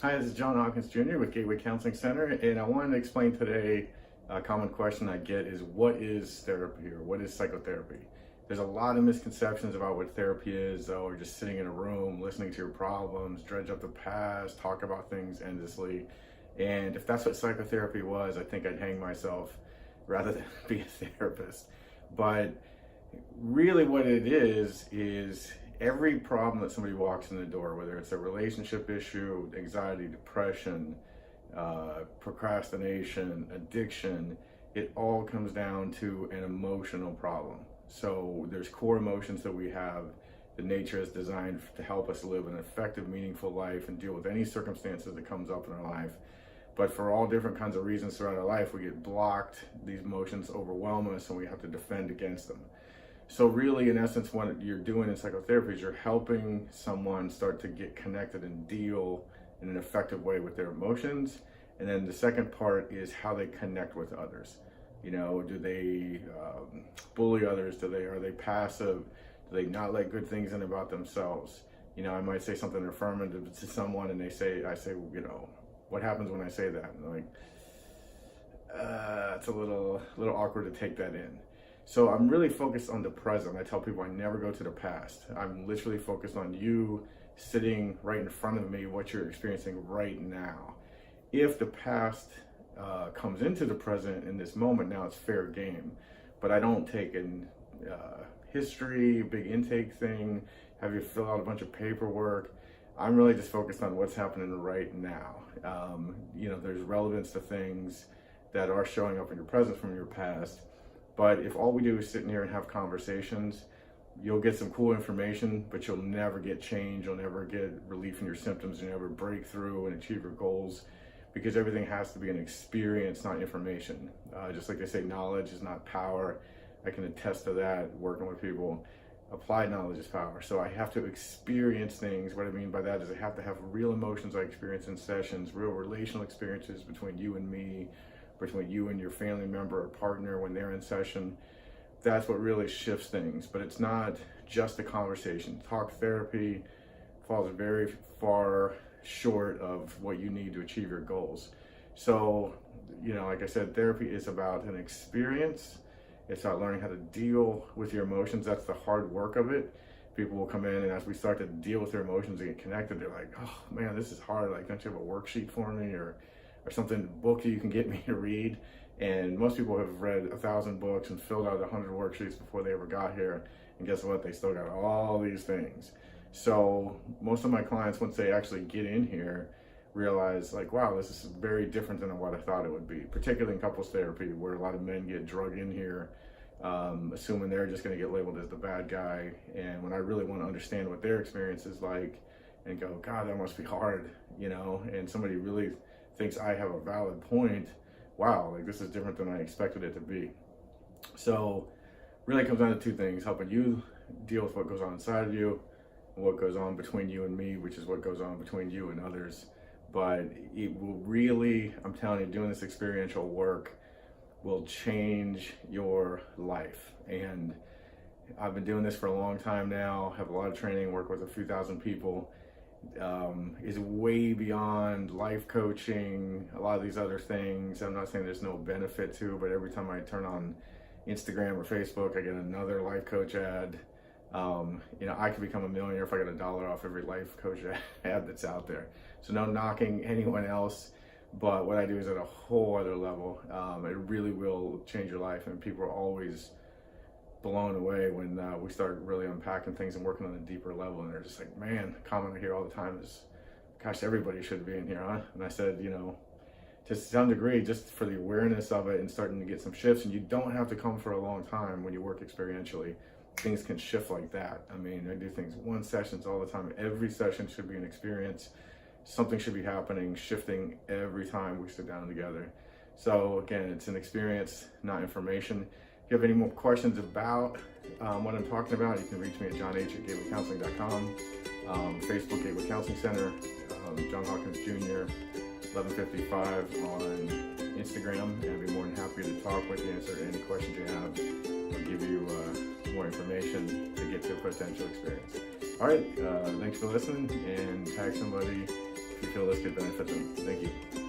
Hi, this is John Hawkins Jr. with Gateway Counseling Center, and I wanted to explain today a common question I get is what is therapy or what is psychotherapy? There's a lot of misconceptions about what therapy is, or just sitting in a room, listening to your problems, dredge up the past, talk about things endlessly. And if that's what psychotherapy was, I think I'd hang myself rather than be a therapist. But really what it is every problem that somebody walks in the door, whether it's a relationship issue, anxiety, depression, procrastination, addiction, it all comes down to an emotional problem. So there's core emotions that we have that nature is designed to help us live an effective, meaningful life and deal with any circumstances that comes up in our life. But for all different kinds of reasons throughout our life, we get blocked, these emotions overwhelm us, and we have to defend against them. So really, in essence, what you're doing in psychotherapy is you're helping someone start to get connected and deal in an effective way with their emotions. And then the second part is how they connect with others. You know, do they bully others? Are they passive? Do they not let good things in about themselves? You know, I might say something affirmative to someone, and I say, you know, what happens when I say that? And they're like, it's a little awkward to take that in. So I'm really focused on the present. I tell people I never go to the past. I'm literally focused on you sitting right in front of me, what you're experiencing right now. If the past comes into the present in this moment, now it's fair game. But I don't take in history, big intake thing, have you fill out a bunch of paperwork. I'm really just focused on what's happening right now. You know, there's relevance to things that are showing up in your present from your past. But if all we do is sit in here and have conversations, you'll get some cool information, but you'll never get change. You'll never get relief in your symptoms. You'll never break through and achieve your goals, because everything has to be an experience, not information. Just like they say, knowledge is not power. I can attest to that working with people. Applied knowledge is power. So I have to experience things. What I mean by that is I have to have real emotions I experience in sessions, real relational experiences between you and me, between you and your family member or partner when they're in session. That's what really shifts things. But it's not just a conversation. Talk therapy falls very far short of what you need to achieve your goals. So, you know, like I said, therapy is about an experience. It's about learning how to deal with your emotions. That's the hard work of it. People will come in, and as we start to deal with their emotions and get connected, they're like, oh man, this is hard. Like, don't you have a worksheet for me or something, book that you can get me to read? And most people have read 1,000 books and filled out 100 worksheets before they ever got here. And guess what? They still got all these things. So most of my clients, once they actually get in here, realize like, wow, this is very different than what I thought it would be, particularly in couples therapy, where a lot of men get drug in here, assuming they're just going to get labeled as the bad guy. And when I really want to understand what their experience is like and go, God, that must be hard, you know, and somebody really thinks I have a valid point, wow, like this is different than I expected it to be. So really it comes down to two things: helping you deal with what goes on inside of you and what goes on between you and me, which is what goes on between you and others. But it will really, I'm telling you, doing this experiential work will change your life. And I've been doing this for a long time now, have a lot of training, work with a few thousand people. Is way beyond life coaching, a lot of these other things. I'm not saying there's no benefit to, but every time I turn on Instagram or Facebook, I get another life coach ad. You know, I could become a millionaire if I got $1 off every life coach ad that's out there. So no knocking anyone else, but what I do is at a whole other level. It really will change your life, and people are always blown away when we start really unpacking things and working on a deeper level. And they're just like, man, the comment I hear all the time is, gosh, everybody should be in here, huh? And I said, you know, to some degree, just for the awareness of it and starting to get some shifts. And you don't have to come for a long time when you work experientially. Things can shift like that. I mean, I do things one sessions all the time. Every session should be an experience. Something should be happening, shifting every time we sit down together. So again, it's an experience, not information. If you have any more questions about what I'm talking about, you can reach me at jonh@gatewaycounseling.com, Facebook Gateway Counseling Center, John Hawkins Jr., 1155 on Instagram, and I'd be more than happy to talk with you, answer any questions you have, or give you more information to get to a potential experience. All right, thanks for listening, and tag somebody if you feel this could benefit them. Thank you.